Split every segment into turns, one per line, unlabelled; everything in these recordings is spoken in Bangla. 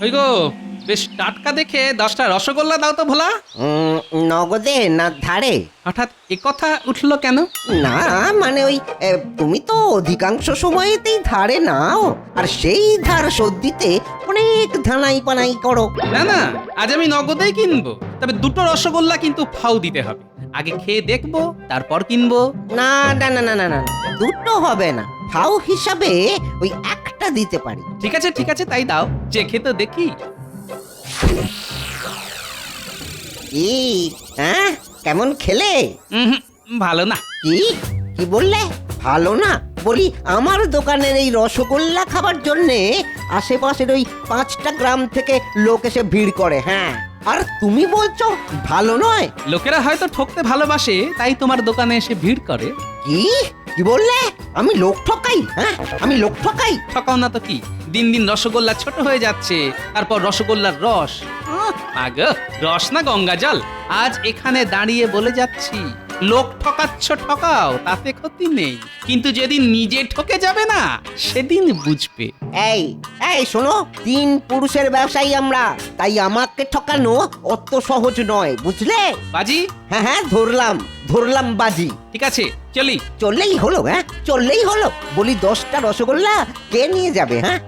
ওই গো, বেশ টাটকা দেখে 10টা রসগোল্লা দাও তো ভোলা।
নগদে না ধারে?
হঠাৎ কথা উঠলো কেন?
না মানে ওই তুমি তো অধিকাংশ সময়তেই ধারে নাও, আর সেই ধার শোধ দিতে অনেক ধানাই পানাই করো।
না না, আজ আমি নগদেই কিনবো, তবে 2টো রসগোল্লা কিন্তু ফাউ দিতে হবে। আগে খেয়ে দেখবো, তারপর কিনবো।
না না না না না না, দুটো হবে না, ফাও হিসাবে ওই একটা দিতে পারি।
ঠিক আছে ঠিক আছে, তাই দাও, চেখে তো দেখি।
কি হ্যাঁ, কেমন খেলে?
উহুম, ভালো না।
কি কি বললে? ভালো না? বলি আমার দোকানের এই রসগোল্লা খাবার জন্যে আশেপাশের ওই 5টা গ্রাম থেকে লোক এসে ভিড় করে। হ্যাঁ, আর তুমি বলছো ভালো নয়?
লোকেরা হয়তো ঠকতে ভালোবাসে, তাই তোমার দোকানে এসে ভিড় করে।
কি কি বললে? আমি লোক ঠকাই? হ্যাঁ, আমি লোক ঠকাই?
ঠকাও না তো কি, দিন দিন রসগোল্লা ছোট হয়ে যাচ্ছে, তারপর রসগোল্লার রস। আগো, রস না গঙ্গা জল। আজ এখানে দাঁড়িয়ে বলে যাচ্ছি, লোক ঠকাচ্ছ ঠকাও, তাতে ক্ষতি নেই, কিন্তু যেদিন নিজে ঠকে যাবে না, সেদিন বুঝবে।
এই এই শোনো, 3 পুরুষের ব্যবসায়ী আমরা, তাই আমাকে ঠকানো অত সহজ নয়, বুঝলে?
বাজি,
হ্যাঁ হ্যাঁ, ধরলাম বাজি।
ঠিক আছে, চলি।
চললেই হলো? হ্যাঁ, চললেই হলো। বলি 10টা রসগোল্লা কে নিয়ে যাবে? হ্যাঁ,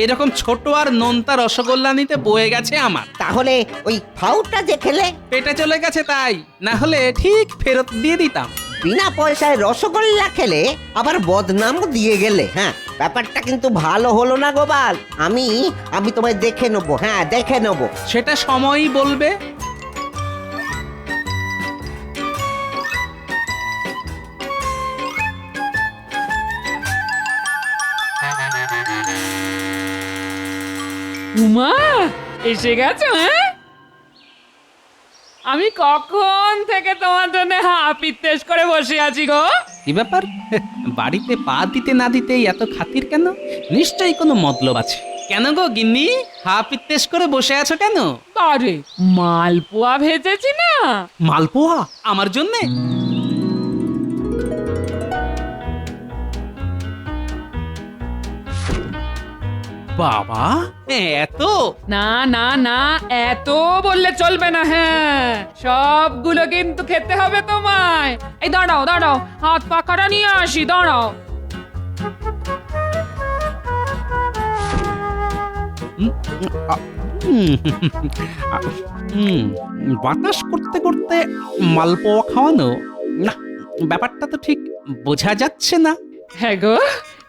এরকম ছোট আর নোনতা রসগোল্লা নিতে বয়ে গেছে আমার।
তাহলে ওই ফাউটা যে খেলে,
পেটে চলে গেছে তাই, না হলে ঠিক ফেরত দিয়ে দিতাম।
বিনা পয়সায় রসগোল্লা খেলে আবার বদনামও দিয়ে গেলে। হ্যাঁ, ব্যাপারটা কিন্তু ভালো হলো না গোপাল। আমি তোমায় দেখে নেবো। হ্যাঁ, দেখে নেবো।
সেটা সময়ই বলবে।
উমা, এসে গেছো? হ্যাঁ, আমি কখন থেকে তোমার জন্য হাপিত্তেশ করে বসে আছি গো।
কি ব্যাপার, বাড়িতে পা দিতে না দিতেই এত খাতির কেন? নিশ্চয়ই কোনো মতলব আছে। কেন গো গিন্নি, হা পিত্তেশ করে বসে আছো কেন?
আরে, মালপোয়া ভেজেছি না।
মালপোয়া আমার জন্যে? বাবা, এত?
না না না, এত বললে চলবে না। হ্যাঁ, সবগুলো কিন্তু খেতে হবে তোমায়। এই দাঁড়াও দাঁড়াও, হাত পাখাটা নিয়ে আসি, দাঁড়াও।
বাতাস করতে করতে মালপোয়া খাওয়ানো, না, ব্যাপারটা তো ঠিক বোঝা যাচ্ছে না।
হ্যাঁ গো,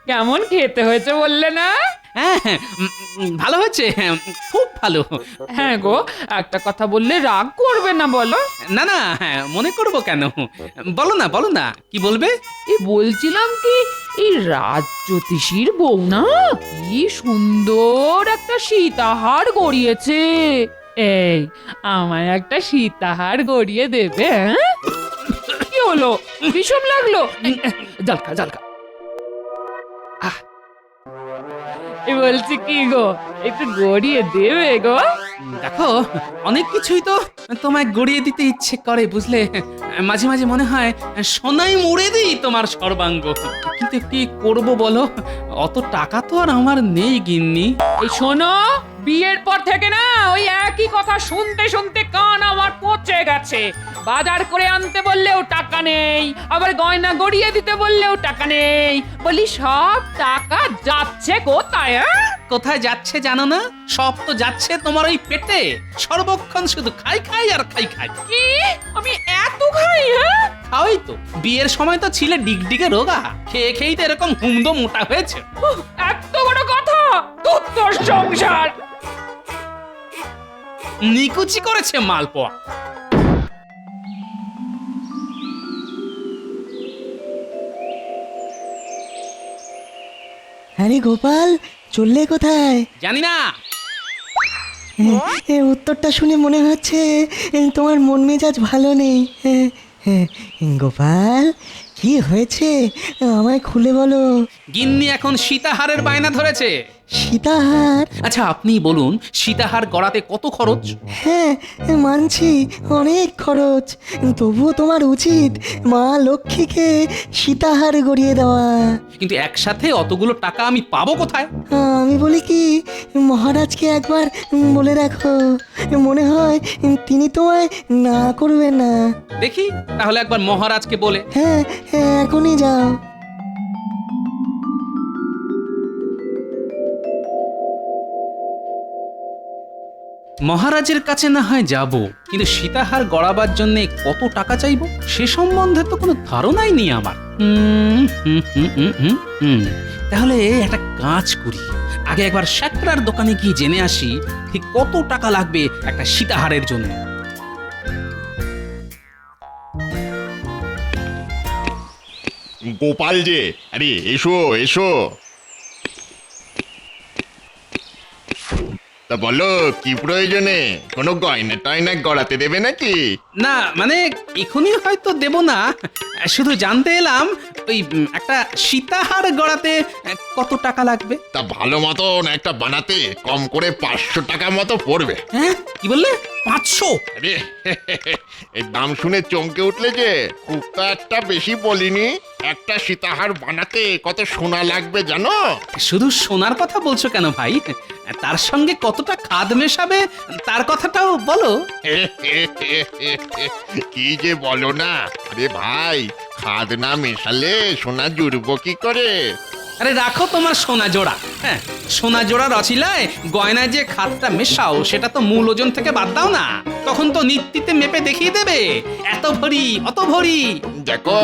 কেমন খেতে হয়েছে বললে না?
হ্যাঁ হ্যাঁ, ভালো হয়েছে, খুব ভালো।
হ্যাঁ গো, একটা কথা বললে রাগ করবে না বলো?
না না, মনে করবো কেন, বলো না, কি বলবে?
এই বলছিলাম কি, এই রাজ্যোতিষীর বউ না কি সুন্দর একটা সীতাহার গড়িয়েছে। এই, আমায় একটা সীতাহার গড়িয়ে দেবে? হ্যাঁ, কি হলো, বিষম লাগলো? জলকা জলকা। বলছি কি গো, একটু গড়িয়ে দেবে গো?
দেখো, অনেক কিছুই তো তোমায় গড়িয়ে দিতে ইচ্ছে করে, বুঝলে। মাঝে মাঝে মনে হয় সোনাই মুড়ে দিই তোমার সর্বাঙ্গ, কিন্তু কি করব বলো, অত টাকা তো আর আমার নেই গিন্নি।
এই শোনো, বিয়ের পর থেকে না ওই একই কথা শুনতে শুনতে কান আমার পচে গেছে। বাজার করে আনতে বললেও টাকা নেই, আবার গয়না গড়িয়ে দিতে বললেও টাকা নেই। বলি সব টাকা যাচ্ছে কোথায়?
কোথায় যাচ্ছে জানো না? সব তো যাচ্ছে তোমার ওই পেটে, সর্বক্ষণ শুধু খাই খাই আর খাই খাই।
কি, আমি এত খাই? হ্যাঁ,
খাওয়াই তো, বিয়ের সময় তো ছিলে ডিগডিগে রোগা, খেয়ে খেয়েই তো এরকম হুমদো মোটা হয়েছে।
এত বড় কথা, তোর সংসার
নিকুচি করেছে মালপোয়া।
আরে গোপাল, চললে কোথায়?
জানি না।
উত্তরটা শুনে মনে হচ্ছে তোমার মন মেজাজ ভালো নেই। গোপাল, কি হয়েছে আমায় খুলে বলো।
গিন্নি এখন সীতাহারের বায়না ধরেছে।
সীতাহার।
আচ্ছা আপনি বলুন সীতাহার গড়াতে কত খরচ?
হ্যাঁ, মানছি অনেক খরচ, তবুও তোমার উচিত মা লক্ষ্মীকে সীতাহার গড়িয়ে দেওয়া।
কিন্তু একসাথে অতগুলো টাকা আমি পাবো কোথায়?
আমি বলি কি, মহারাজকে একবার বলে রাখো, মনে হয় তিনি তোমায় না করবে না।
দেখি তাহলে একবার মহারাজকে বলে।
হ্যাঁ, এখনই যাও।
মহারাজের কাছে না হয় যাব, কিন্তু সীতাহার গড়াবার জন্য কত টাকা চাইবো সে সম্বন্ধে তো কোনো ধারণাই নেই আমার। তাহলে একটা কাজ করি, আগে একবার শ্যাকরার দোকানে গিয়ে জেনে আসি ঠিক কত টাকা লাগবে একটা সীতাহারের জন্য।
গোপাল যে, আরে এসো এসো। তা বলো কি প্রয়োজনে? কোনো গয়না টয়না গড়াতে দেবে নাকি?
না মানে এখনই হয়তো দেব না, শুধু জানতে এলাম ওই একটা সীতাহার গড়াতে কত টাকা লাগবে।
তা ভালো মতন একটা বানাতে কম করে 500 টাকা মতো পড়বে।
হ্যাঁ কি বললে? 500?
আরে এই দাম শুনে চমকে উঠলে যে, খুব তো একটা বেশি বলিনি। একটা সীতাহার বানাতে কত সোনা লাগবে জানো?
শুধু সোনার কথা বলছো কেন ভাই? তার সঙ্গে কতটা খাদ মেশাবে তার কথাটাও বলো।
কি যে বলো না, আরে ভাই, খাদ না মেশালে সোনা জুড়বো কি করে?
আরে রাখো তোমার সোনা জোড়া। হ্যাঁ, সোনা জোড়ার অছিলায় গয়নায় যে খাদটা মেশাও সেটা তো মূল ওজন থেকে বাদ দাও না, তখন তো নিত্যিতে মেপে দেখিয়ে দেবে এত ভরি অত ভরি।
দেখো,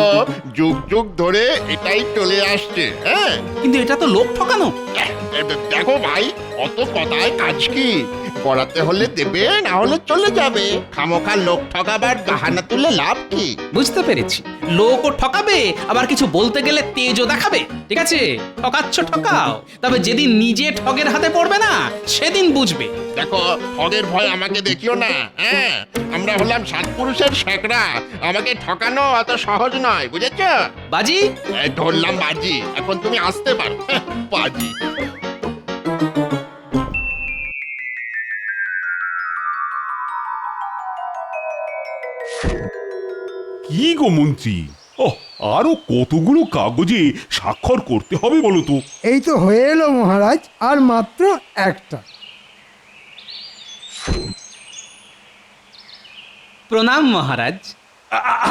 যুগ যুগ ধরে এটাই চলে আসছে। হ্যাঁ,
কিন্তু এটা তো লোক ঠকানো।
দেখো ভাই, অত কথায় কাজ কি? গড়াতে হলে দেবে, না হলে চলে যাবে। খামোখা লোক ঠকাবার বাহানা তুলে লাভ কি?
বুঝতে পেরেছি, লোকও ঠকাবে আবার কিছু বলতে গেলে তেজও দেখাবে। ঠিক আছে, ঠকাচ্ছ ঠকাও, তবে যেদিন নিজে ঠগের হাতে পড়বে না সেদিন বুঝবে।
দেখো, ঠগের ভয় আমাকে দেখিও না। হ্যাঁ, আমরা হলাম সাতপুরুষের শেকরা, আমাকে ঠকানো অত সহজ নয়, বুঝেছ?
বাজি,
এই ধরলাম বাজি, এখন তুমি আসতে পারো। বাজি।
কি গো মন্ত্রী, আরো কতগুলো কাগজে স্বাক্ষর করতে হবে বলো তো?
এই তো হয়ে এলো মহারাজ, আর মাত্র একটা।
প্রণাম মহারাজ।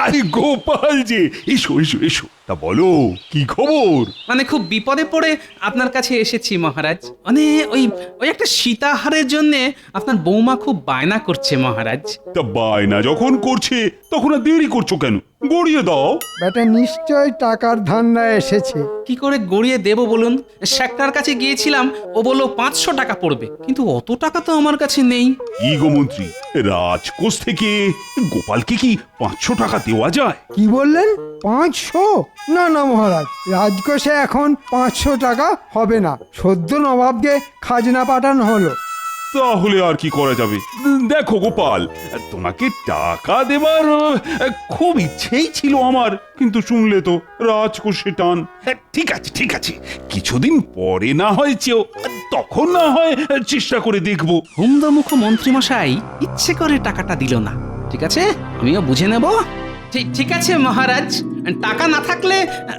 আরে গোপাল যে, এসো এসো এসো। তা বলো কি খবর?
মানে খুব বিপদে পড়ে আপনার কাছে এসেছি মহারাজ। মানে ওই ওই একটা সীতাহারের জন্য আপনার বৌমা খুব বায়না করছে মহারাজ।
তা বায়না যখন করছে তখন আর দেরি করছো কেন? গড়িয়ে দাও।
বেটা নিশ্চয় টাকার ধান্দায় এসেছে।
কি করে গড়িয়ে দেব বলুন? শ্যাকরার কাছে গিয়েছিলাম, ও বললো 500 টাকা পড়বে, কিন্তু অত টাকা তো আমার কাছে নেই।
কি গো মন্ত্রী, রাজকোষ থেকে গোপালকে কি 500 টাকা দেওয়া যায়?
কি বললেন? 500? না না মহারাজ, রাজকোষে এখন 500 টাকা হবে না। সদ্য নবাবকে খাজনা পাঠানো হলো।
তাহলে আর কি করা যাবে? দেখো গোপাল, তোমাকে টাকা দেবার খুব ইচ্ছেই ছিল আমার, কিন্তু শুনলে তো রাজকোষে টান। ঠিক আছে ঠিক আছে, কিছুদিন পরে না হয় চেয়েও, তখন না হয় চেষ্টা করে দেখবো।
হুমদমুখ মন্ত্রী মশাই ইচ্ছে করে টাকাটা দিল না। ঠিক আছে, আমিও বুঝে নেব। ঠিক আছে মহারাজ, টাকা না থাকলে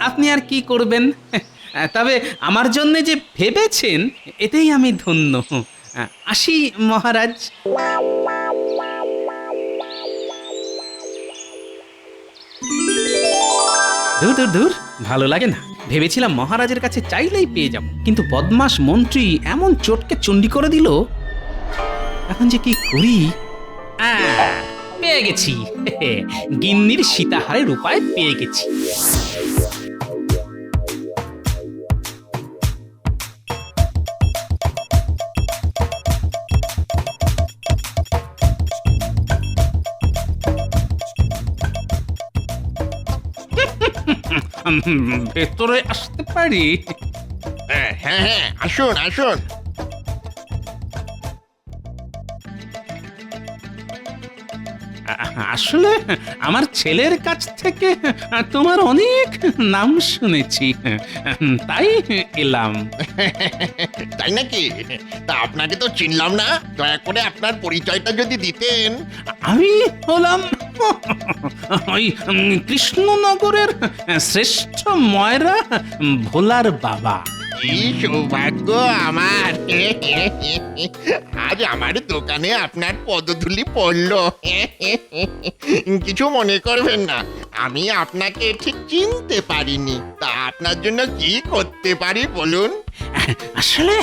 আপনি আর কি করবেন? তবে আমার জন্য যে ভেবেছেন এতেই আমি ধন্য। আসি মহারাজ। দূর দূর দূর, ভালো লাগে না। ভেবেছিলাম মহারাজের কাছে চাইলেই পেয়ে যাব, কিন্তু বদমাস মন্ত্রী এমন চটকে চণ্ডী করে দিল। এখন যে কি করি? পেয়ে গেছি, গিন্নির সীতাহারের উপায় পেয়ে গেছি। ভেতরে আসতে পারি?
হ্যাঁ হ্যাঁ হ্যাঁ, আসুন আসুন।
আসলে আমার ছেলের কাছ থেকে তোমার অনেক নাম শুনেছি, তাই এলাম।
তাই নাকি? তা আপনাকে তো চিনলাম না, দয়া করে আপনার পরিচয়টা যদি দিতেন।
আমি হলাম ওই কৃষ্ণনগরের শ্রেষ্ঠ ময়রা ভোলার বাবা।
কি সৌভাগ্য আমার! আজ আমার দোকানে আপনার পদধূলি পড়লো। কিছু মনে করবেন না, আমি আপনাকে ঠিক চিনতে পারিনি। তা আপনার জন্য কি করতে পারি বলুন?
আসলে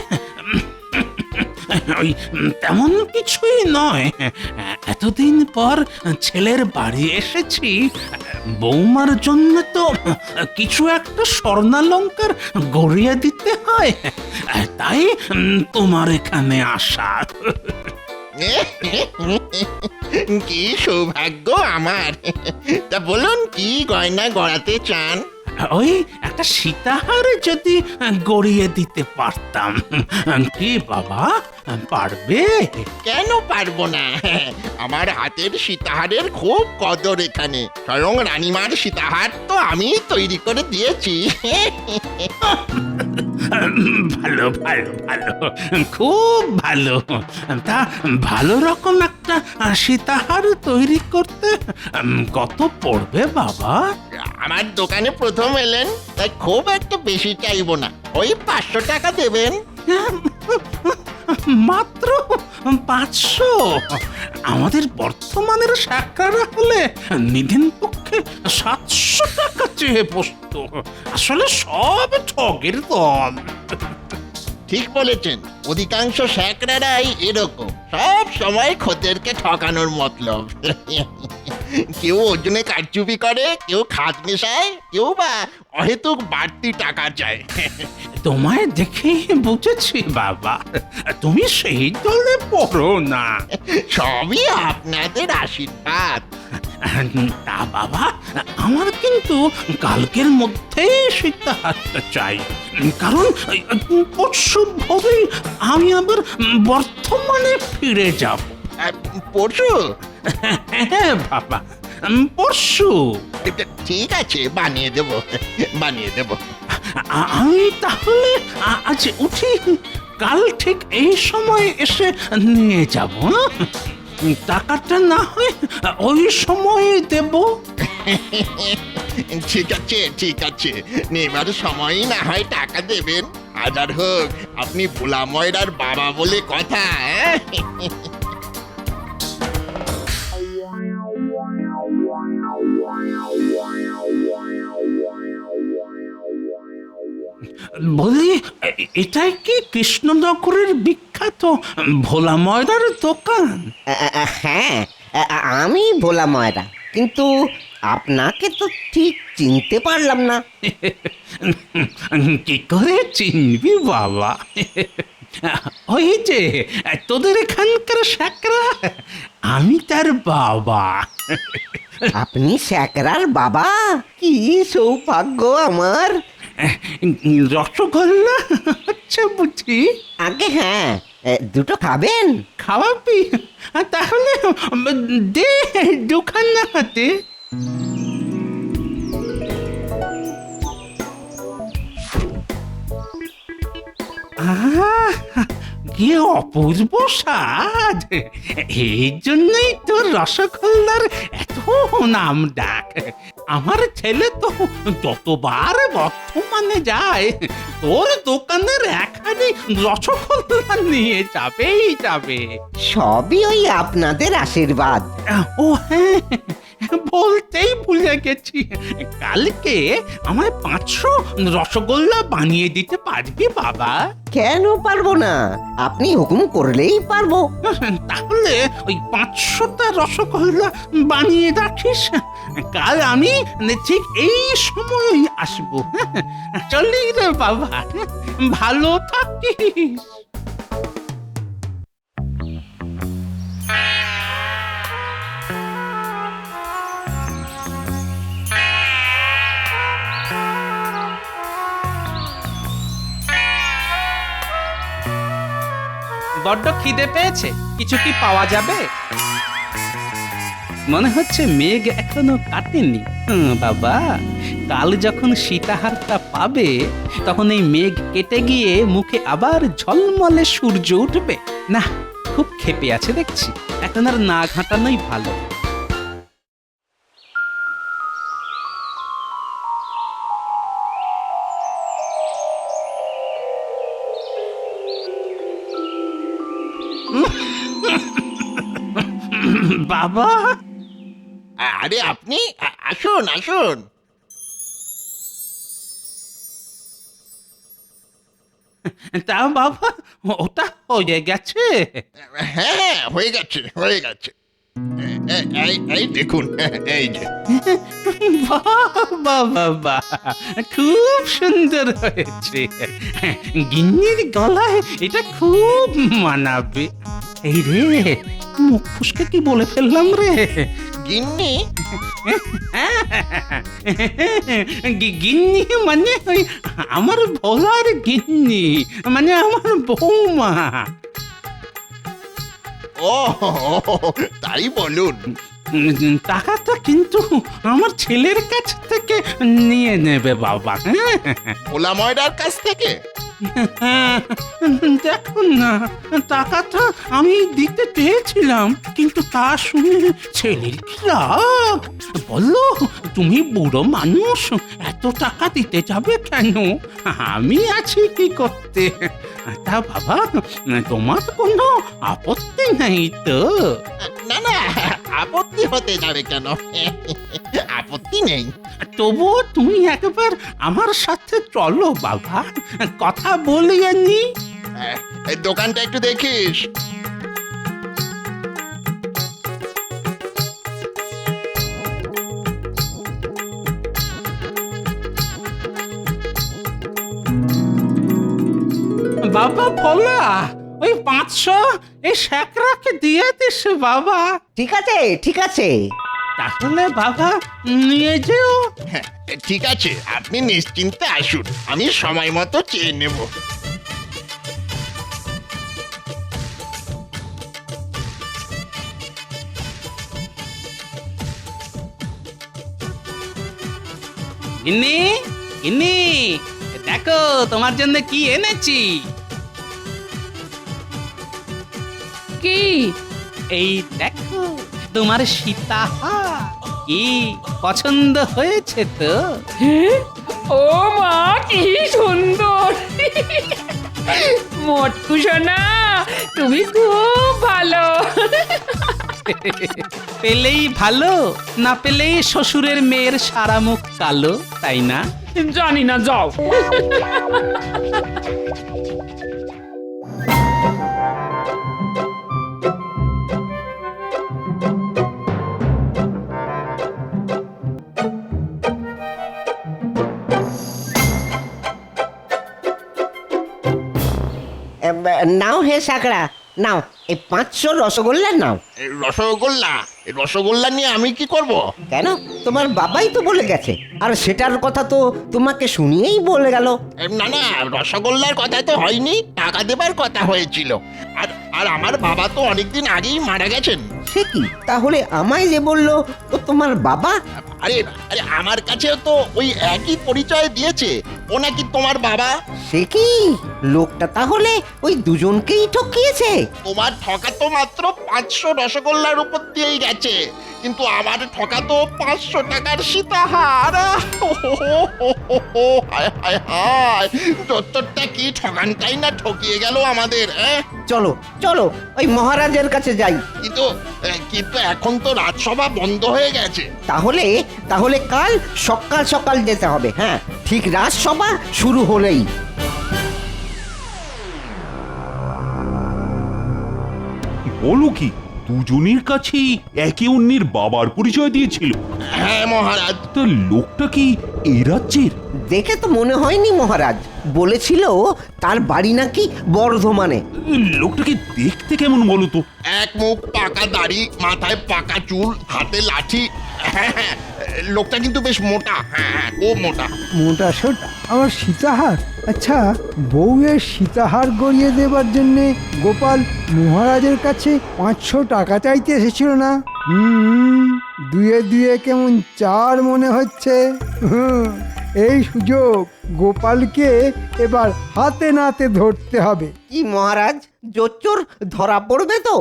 ওই তেমন কিছুই নয়, এতদিন পর ছেলের বাড়ি এসেছি, বৌমার জন্য তো কিছু একটা স্বর্ণালঙ্কার গড়িয়ে দিতে হয়, তাই তোমার এখানে আসা।
কি সৌভাগ্য আমার! তা বলুন, কি গয়না গড়াতে চান?
ওই একটা সীতাহার যদি গড়িয়ে দিতে পারতাম। কি বাবা, পারবে?
কেন পারবো না? আমার হাতের সীতাহারের খুব কদর এখানে। স্বয়ং রানীমার সীতাহার তো আমি তৈরি করে দিয়েছি।
ভালো ভালো ভালো, খুব ভালো। তা ভালো রকম একটা সীতাহার তৈরি করতে কত পড়বে বাবা?
আমার দোকানে প্রথম এলেন, তাই খুব একটা বেশি চাইবো না, ওই 500 টাকা দেবেন।
মাত্র 500? আমাদের বর্তমানের শাকরা হলে নিধিন পক্ষে 700 টাকা চেয়ে বসতো। আসলে সব ঠগের দল।
ঠিক বলেছেন, অধিকাংশ শ্যাকরারাই এরকম, সব সময় খদ্দেরকে ঠকানোর মতলব। কেউ ওজনে কারচুপি করে, কেউ খাত মেশায়, কেউ বা অহেতুক বাড়তি টাকা চায়।
তোমায় দেখেই বুঝেছি বাবা, তুমি সেই দলে পড়ো না।
সবই আপনাদের আশীর্বাদ।
তা বাবা, আমার কিন্তু কালকের মধ্যেই সীতাহারটা চাই, কারণ পরশু ভোরেই আমি আবার বর্তমানে ফিরে যাব।
পরশু?
হ্যাঁ বাবা, পরশু।
ঠিক আছে, বানিয়ে দেব, বানিয়ে দেব।
আমি তাহলে আজ উঠি, কাল ঠিক এই সময় এসে নিয়ে যাব। টাকাটা না হয় ওই সময় দেব।
ঠিক আছে, ঠিক আছে, নেবার সময়ই না হয় টাকা দেবেন। হাজার হোক, আপনি ভোলা ময়রার বাবা বলে কথা।
বলি, এটাই কি কৃষ্ণনগরের বিখ্যাত ভোলা ময়দার দোকান?
হ্যাঁ, আমি ভোলা ময়রা, কিন্তু আপনাকে তো ঠিক চিনতে পারলাম না।
কি করে চিনবি বাবা? ওই যে তোদের এখানকার শাকরা, আমি তার বাবা।
আপনি শ্যাকরার বাবা? কি সৌভাগ্য আমার!
রসগোল্লা হচ্ছে বুঝি?
আগে হ্যাঁ, দুটো খাবেন?
খাওয়াবি? তাহলে দে দুখানা হাতে। কি অপূর্ব স্বাদ! এই জন্যই তোর রসগোল্লার এত নাম ডাক। আমার ছেলে তো যতবার বর্ধমানে যায়, তোর দোকানের একখানি রসগোল্লা নিয়ে যাবেই যাবে।
সবই ওই আপনাদের আশীর্বাদ।
ও হ্যাঁ, বলতেই ভুলে গেছি, কালকে আমায় 500 রসগোল্লা বানিয়ে দিতে পারবি বাবা?
কেন পারবো না? আপনি হুকুম করলেই পারবো।
তাহলে ওই 500টা রসগোল্লা বানিয়ে রাখিস, কাল আমি ঠিক এই সময়ই আসবো। চলি রে বাবা, ভালো থাকিস। বড্ড খিদে পেয়েছে, কিছু কি পাওয়া যাবে? মনে হচ্ছে মেঘ এখনো কাটেনি। বাবা, কাল যখন সীতাহারটা পাবে তখন এই মেঘ কেটে গিয়ে মুখে আবার ঝলমলে সূর্য উঠবে। না, খুব ক্ষেপে আছে দেখছি, এখন আর না ঘাঁটানোই ভালো। বাবা,
আরে আপনি আসুন আসুন।
তা বাবা, ওটা হয়ে গেছে?
হ্যাঁ, হয়ে গেছে হয়ে গেছে। এই দেখুন, এই যে।
বাবা বাবা, খুব সুন্দর হয়েছে। গিন্নির গলায় এটা খুব মানাবে। এই রে, মুখ ফুসকে কি বলে ফেললাম রে?
গিন্নি?
গিন্নি মানে ওই আমার ভোলার গিন্নি, মানে আমার বৌমা।
ও, তাই বলুন।
টাকাটা কিন্তু আমার ছেলের কাছ থেকে নিয়ে নেবে বাবা।
ভোলা ময়রার কাছ থেকে?
দেখুন না, টাকাটা আমি দিতে চেয়েছিলাম, কিন্তু তা শুনে ছেলের কি রাগ। বললো, তুমি বুড়ো মানুষ, এত টাকা দিতে যাবে কেন? আমি আছি কি করতে। তা বাবা, তোমার কোনো আপত্তি নেই তো?
না না, আপত্তি হতে যাবে কেন? আপত্তি নেই।
তবুও তুমি একবার আমার সাথে চলো বাবা, কথা বলিয়ে নি।
এই দোকানটা একটু দেখিস।
বাবা ভোলা, ওই 500 এই শেখরাকে দিয়ে দিস বাবা।
ঠিক আছে ঠিক আছে।
তাহলে বাবা নিয়ে যেও।
হ্যাঁ, ঠিক আছে, আপনি নিশ্চিন্তে আসুন, আমি সময় মতো চেয়ে নেব।
গিন্নি, গিন্নি, দেখো তোমার জন্য কি এনেছি।
কি?
এই দেখো তোমার সীতাহার, কি পছন্দ হয়েছে তো?
ও মা, কি সুন্দর! মটকু সোনা, তুমি খুব ভালো।
পেলেই ভালো, না পেলেই শ্বশুরের মেয়ের সারা মুখ কালো, তাই না?
জানি না, যাও।
নাও হে সাকরা, নাও এই 500 রসগোল্লা নাও।
এই রসগোল্লা, এই রসগোল্লা নিয়ে আমি কি করব?
কেন, তোমার বাবাই তো বলে গেছে, আর সেটার কথা তো তোমাকে শুনিয়েই বলে গেল।
না না, রসগোল্লার কথা তো হয়নি, টাকা দেবার কথা হয়েছিল। আর আর আমার বাবা তো অনেকদিন আগেই মারা গেছেন।
সে কি, তাহলে আমায় যে বললো ও তোমার বাবা?
আরে আরে, আমার কাছেও তো ওই একই পরিচয় দিয়েছে, ও নাকি তোমার বাবা।
সে কি, লোকটা তাহলে ওই দুজনকেই ঠকিয়েছে?
তোমার ঠকা তো মাত্র 500 রসগোল্লার উপর দিয়েই গেছে, কিন্তু আমার ঠকা তো 500 টাকার সীতাহার। হায় হায় হায়, দত্তরটা কি ঠকানটাই না ঠকিয়ে গেল আমাদের।
চলো চলো, ওই মহারাজের কাছে যাই।
কিন্তু কিন্তু এখন তো রাজসভা বন্ধ হয়ে গেছে।
তাহলে তাহলে কাল সকাল সকাল যেতে হবে। হ্যাঁ, ঠিক রাজসভা শুরু হলেই।
বলো কি, দুজনের কাছেই একে অন্যের বাবার পরিচয় দিয়েছিল?
হ্যাঁ মহারাজ।
তা লোকটা কি এই রাজ্যের?
দেখে তো মনে হয়নি মহারাজ, বলেছিল তার বাড়ি নাকি বর্ধমানে।
লোকটাকে দেখতে কেমন বলো তো?
এক মুখ পাকা দাড়ি, মাথায় পাকা চুল, হাতে লাঠি। হ্যাঁ হ্যাঁ, লোকটা কিন্তু বেশ মোটা। হ্যাঁ হ্যাঁ, খুব মোটা।
মোটা সোটা আমার সীতাহার। আচ্ছা, বউয়ের সীতাহার গড়িয়ে দেবার জন্যে গোপাল মহারাজের কাছে 500 টাকা চাইতে এসেছিল না? দুয়ে দুয়ে কেমন 4 মনে হচ্ছে। এই সুযোগ গোপালকে এবার হাতে নাতে ধরতে হবে।
কি মহারাজ, জোচ্চোর ধরা পড়বে তো?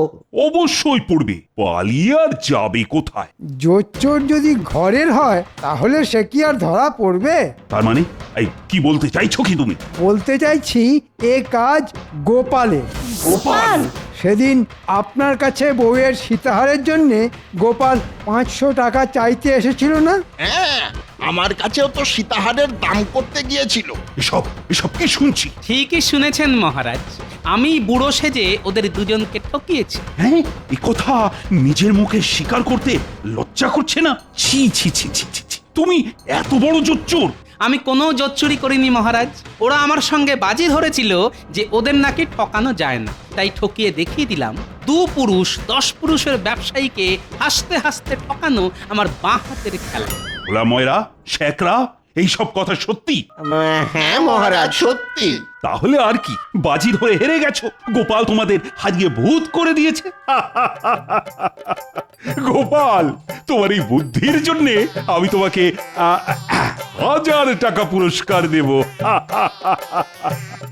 অবশ্যই পড়বে, পালিয়ে আর যাবে কোথায়?
জোচ্চোর যদি ঘরের হয় তাহলে সে কি আর ধরা পড়বে?
তার মানে এই কি বলতে চাইছো কি তুমি?
বলতে চাইছি এ কাজ গোপালের।
গোপাল?
সেদিন আপনার কাছে বউয়ের সীতাহারের জন্য গোপাল 500 টাকা চাইতে এসেছিল না?
হ্যাঁ, আমার কাছেও তো সীতাহারের দাম করতে গিয়েছিল।
এসব এসব কি শুনছি?
ঠিকই শুনেছেন মহারাজ, আমি বুড়ো সেজে ওদের দুজনকে ঠকিয়েছি।
হ্যাঁ, এই কথা নিজের মুখে স্বীকার করতে লজ্জা করছে না? ছি ছি ছি ছি ছি ছি। তুমি এত বড় জোচ্চোর!
আমি কোনো জোচ্চুরি করিনি মহারাজ। ওরা আমার সঙ্গে বাজি ধরেছিল যে ওদের নাকি ঠকানো যায় না, তাই ঠকিয়ে দেখিয়ে দিলাম 2 পুরুষ 10 পুরুষের ব্যবসায়ীকে হাসতে হাসতে ঠকানো আমার বাঁ হাতের খেলা।
ওলা ময়রা, শেকরা, এই সব কথা সত্যি?
হ্যাঁ মহারাজ,
সত্যি।
তাহলে আর কি, বাজি ধরে হেরে গেছো? গোপাল তোমাদের হারিয়ে ভূত করে দিয়েছে। গোপাল, তোমার এই বুদ্ধির জন্য আমি তোমাকে 1000 টাকা পুরস্কার দেব।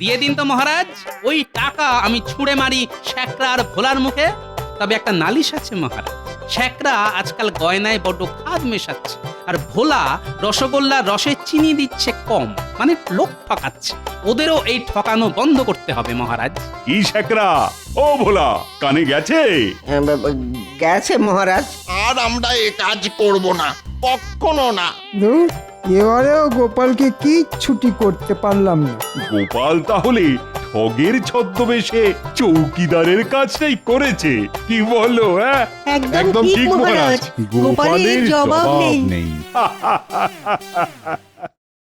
দিয়ে দিন তো মহারাজ, ওই টাকা আমি ছুঁড়ে মারি শেকরা আর ভোলার মুখে। তবে একটা নালিশ আছে মহারাজ, শেকরা আজকাল গয়নায় বড্ড খাদ মেশাচ্ছে, আর ভোলা রসগোল্লার রসে চিনি দিচ্ছে কম, মানে লোক ঠকাচ্ছে। ওদেরও এই ঠকানো বন্ধ করতে হবে মহারাজ।
কি শেকরা, ও ভোলা, কানে গেছে?
গেছে মহারাজ।
আর আমরা এ কাজ করব না, কখনো না।
ধুর, এবারেও গোপালকে কি ছুটি করতে পারলাম না।
গোপাল তাহলে ঠগের ছদ্মবেশে চৌকিদারের কাজটাই করেছে, কি বলো? হ্যাঁ,
একদম ঠিক মহারাজ, গোপালের জবাব নেই।